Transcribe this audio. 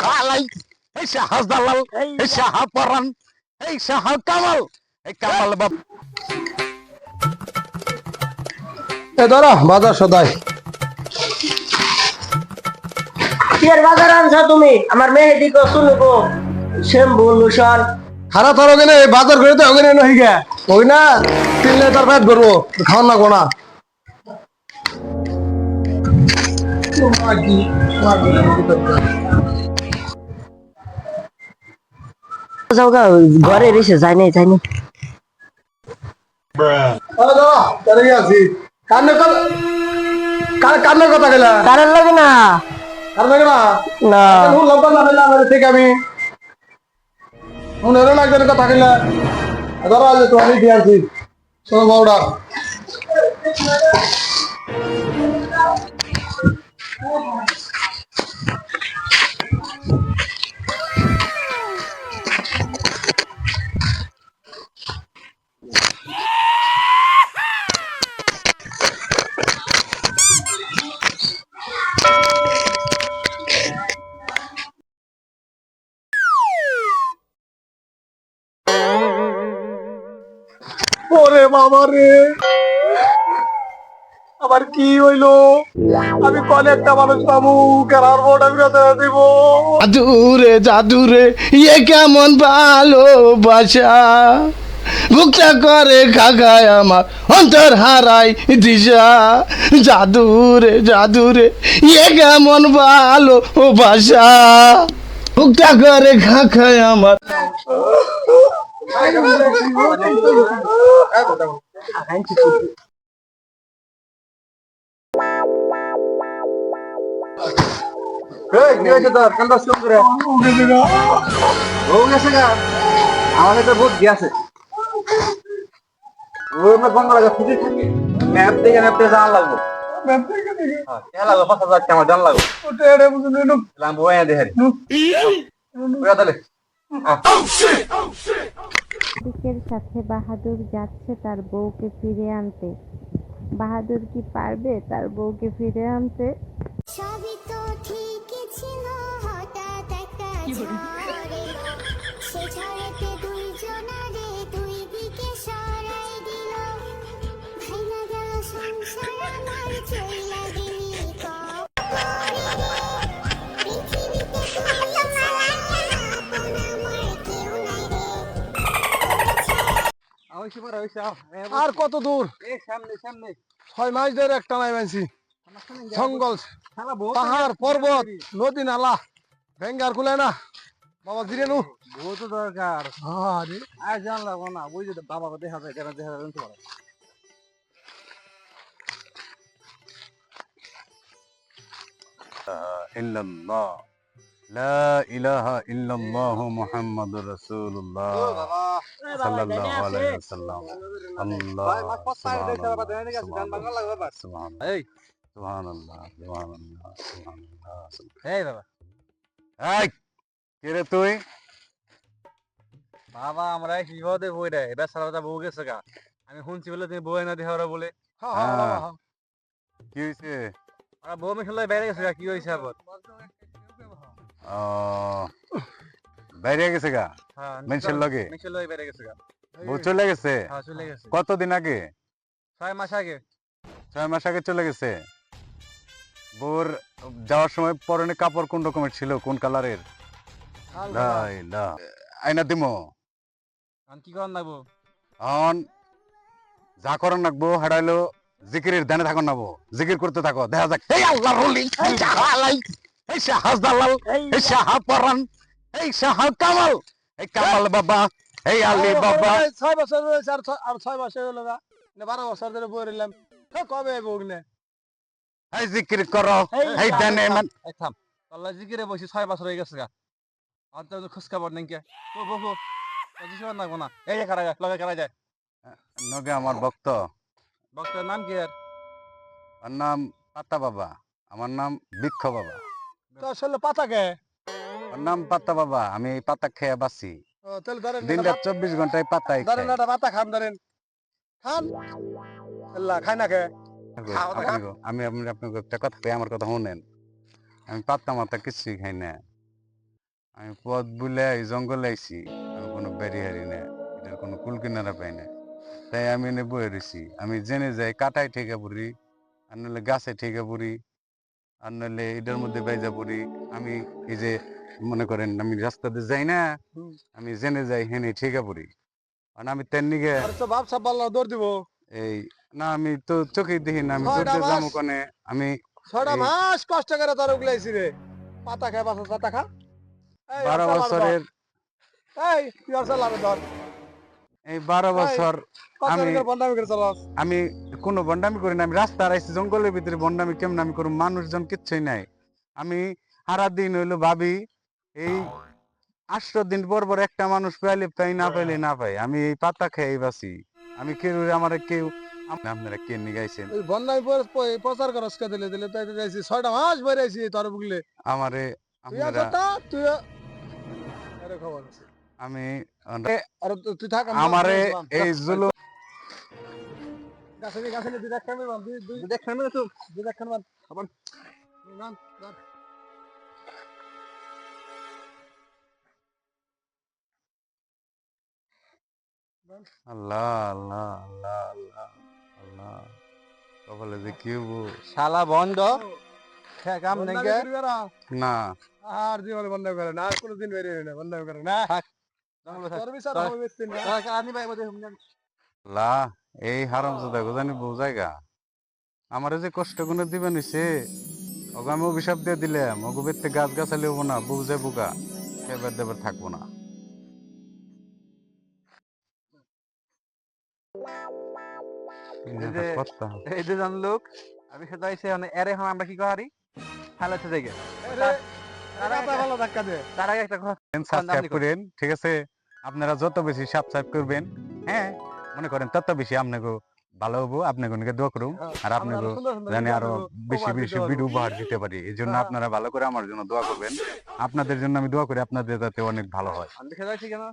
হালাই এই শাহ দালাল এই শাহ পরান এই শাহ কামাল এই কামাল বাবা এ ধরো বাজার সদাই কি এর বাজার আনছো তুমি? আমার মেহেদি কো শুনবো শ্যাম্পু লোশন খারাপ ধরো কেনে বাজার করে তো ওখানে নই গে ওই না 3 লিটার পেট ভরবো খাওয়ান না কোনা যাওগা ঘরে এসে যাই নাই দাদা তারে আছি কান্নে কান্নে কথা গেলা কারণ লাগে না আর লাগে না না হুন লম্বা না হইলা আমার থেকে আমি হুন এর লাগবে কথা গেলা ধরো আজ তো আমি দিয়ে আছি শোনো বাউডা ওরে বাবা রে আবার কি হইলো আমি কলে একটা মানুষ পাবো কারার বোর্ডা বিরতে দিব জাদুরে জাদুরে ইয়ে কেমন ভালোবাসা বুকটা করে খাগায় আমার অন্তর হারাই দিশা জাদুরে জাদুরে ইয়ে কেমন ভালোবাসা বুকটা করে খাগায় আমার কি হয়েছে তোর কান্দা শুরু করে গেছে গা আমাদের তো বহুত গিয়েছে ওই আমরা বাংলা খুঁজে থাকি ম্যাপ দেখে ম্যাপটা জানা লাগবে হ্যাঁ লাগবে 5000 টাকা আমার জানা লাগবে ওটা এটা বুঝুন লাম বয়া দেখারি তাহলে দিকের সাথে বাহাদুর যাচ্ছে তার বউকে ফিরে আনতে। বাহাদুর কি পারবে তার বউকে ফিরে আনতে? সবই তো ঠিকই ছিল, হঠাৎ একটা ঝড় এলো। সে ঝড়েতে দুইজনারে দুই দিকে সরাই দিল। ভাইঙা গেল সংসার আমার, চইলা গেলি কবরে রে। পৃথিবীতে তুই ছাড়া আপন আমার কেউ নাই রে। আর কত দূর এই সামনে সামনে 6 মাস ধরে একটা নাই মানছি জঙ্গল পাহাড় পর্বত নদী নালা ভেঙ্গার খুলে না বাবা জিরে নু বহুত দরকার আরে আর জান লাগবো না বুঝে বাবাকে দেখা যায় কেন দেখা জানতে পারে ইল্লাল্লাহ লা ইলাহা ইল্লাল্লাহু মুহাম্মাদুর রাসূলুল্লাহ সাল্লাল্লাহু আলাইহি ওয়াসাল্লাম আল্লাহ সুবহানাল্লাহ এই সুবহানাল্লাহ সুবহানাল্লাহ সুবহানাল্লাহ এই বাবা এই কে রে তুই বাবা আমরা বিপদে বই রে এবার সারাটা বউ গেছে গা আমি শুনছি বলে তুমি বউ না দেহরা বলে কি হইছে আর বউ মিশলে বাইরে গেছে গা কি হইছে আবার বাইরে গেছে গা মেনশন লগে বাইরে গেছে গা বউ চলে গেছে হ্যাঁ চলে গেছে কতদিন আগে 6 মাস আগে 6 মাস আগে চলে গেছে বউর যাওয়ার সময় পরনে কাপড় কোন রকমের ছিল কোন কালারের লা ইলাহা আইনা দিমো আন কি করন লাগবো অন যা করন লাগবো হাড়াইলো জিকিরের ধ্যানে থাকুন নাবো জিকির করতে থাকো দেখা যাক এই আল্লাহর ওলি এই জাহালাই এই শাহ দালাল এই শাহ পরান এই শাহ কামাল এই কামাল বাবা এই আলী বাবা 6 বছর হয়েছে আর 6 বছর হলো না 12 বছর ধরে বই রইলাম কবে বউক না এই জিকির করো এই ধ্যানে মান এই থাম আল্লাহ জিকিরে বসে 6 বছর হয়ে গেছে গা আর তো খোঁজ খবর নেই কে ও বহু বুঝিস না না এই যে কারা যায় লগে কারা যায় নবী আমার ভক্ত ভক্তের নাম কি আর ওর নাম পাতা বাবা আমার নাম বৃক্ষ বাবা তো আসলে পাতা কে ওর নাম পাতা বাবা আমি এই পাতা খেয়ে বাঁচি তাহলে ধরেন দিন রাত 24 ঘন্টায় পাতাই ধরেন একটা পাতা খান ধরেন খান আল্লাহ খায় না কে আমি আপনাকে একটা কথা কই আমার কথা শুনেন আমি পাতা মাতা কিছুই খাই না আমি পথ বুলে এই জঙ্গলে আইছি, আমি কোনো বেরি হারি না, এটার কোনো কুল কিনারা পাই না, তাই আমি এনে বয়ে রয়েছি। আমি জেনে যাই কাটায় ঠেকে পড়ি, আর নাহলে গাছে ঠেকে পড়ি, আর নাহলে এটার মধ্যে বাইজা পড়ি। আমি এই যে মনে করেন আমি রাস্তাতে যাই না, আমি জেনে যাই হেনে ঠেকে পড়ি। কারণ আমি তেন নিগে বাপ সাপ পাল্লা দৌড় দিব। এই না, আমি তো চোখে দেখি না, আমি ছয়টা দৌড়তে মাস? যাবো কোনে? আমি 6টা এই মাস কষ্ট করে তোর উগলাইছি রে, পাতা খায় বাসা পাতা খা। 12 বছরের এই তুই আর চালাবে ধর, এই 12 বছর কত আমি করে বন্ধামি করে চালাস। আমি কোনো বন্ডামি করি না। আমি রাস্তায় আইছি, জঙ্গলের ভিতরে বন্ডামি কেমন আমি করব? মানুষজন কিচ্ছুই নাই। আমি সারা দিন হইলো ভাবি এই 8 দিন পর পর একটা মানুষ পাইলে পাই, না পাইলে না পাই। আমি এই পাতা খেয়ে বাঁচি। আমি কেউ আমার কেউ আপনারা কে নিগাইছেন ওই বন্ধামি প্রচার করস কে দিলে দিলে তাই যাইছি 6টা মাস বাইরে আইছি তোর বুগলে। আমারে তুই আপনারা আছটা তুই আরে খবর আছে। আমি আর তুই থাক আমারে এই জুলুম গাছে গাছে দুই দেখ খামে বান দুই দেখ খামে তো দুই দেখ খামে বান আবার নাম আল্লাহ আল্লাহ আল্লাহ আল্লাহ আল্লাহ, কপালে যে কি হবো? শালা বন্ধ কাম নেই গে। না আর জীবনে বন্ধ করে না, আর কোনোদিন বের হয় না, বন্ধ করে না। তোর বিচার হবে বেশি না। আনি ভাই বদে লা এই হারামজাদা গোজানি বউ জায়গা আমারে যে কষ্ট গুলো দিবেন হইছে, ওকে আমি অভিশাপ দিয়ে দিলাম, ওকে বেতে গাছ গাছালি হবো না, বউ যাবো গা, এবার দেবার থাকবো না। কথা এই দুজন লোক আমি সাথে আইছে মানে এর এখন আমরা কি করি হালাতে যাই গে। ভালো ধাক্কা দে। তার আগে একটা কথা সাবস্ক্রাইব করেন, ঠিক আছে? আপনারা যত বেশি সাবস্ক্রাইব করবেন, হ্যাঁ মনে করেন তত বেশি আপনাকে ভালো হবো। আপনাকে দোয়া করুন, আর আপনাকে জানি আরো বেশি বেশি ভিডিও উপহার দিতে পারি। এই জন্য আপনারা ভালো করে আমার জন্য দোয়া করবেন। আপনাদের জন্য আমি দোয়া করি, আপনাদের যাতে অনেক ভালো হয়। আমি দেখা যাচ্ছি কেন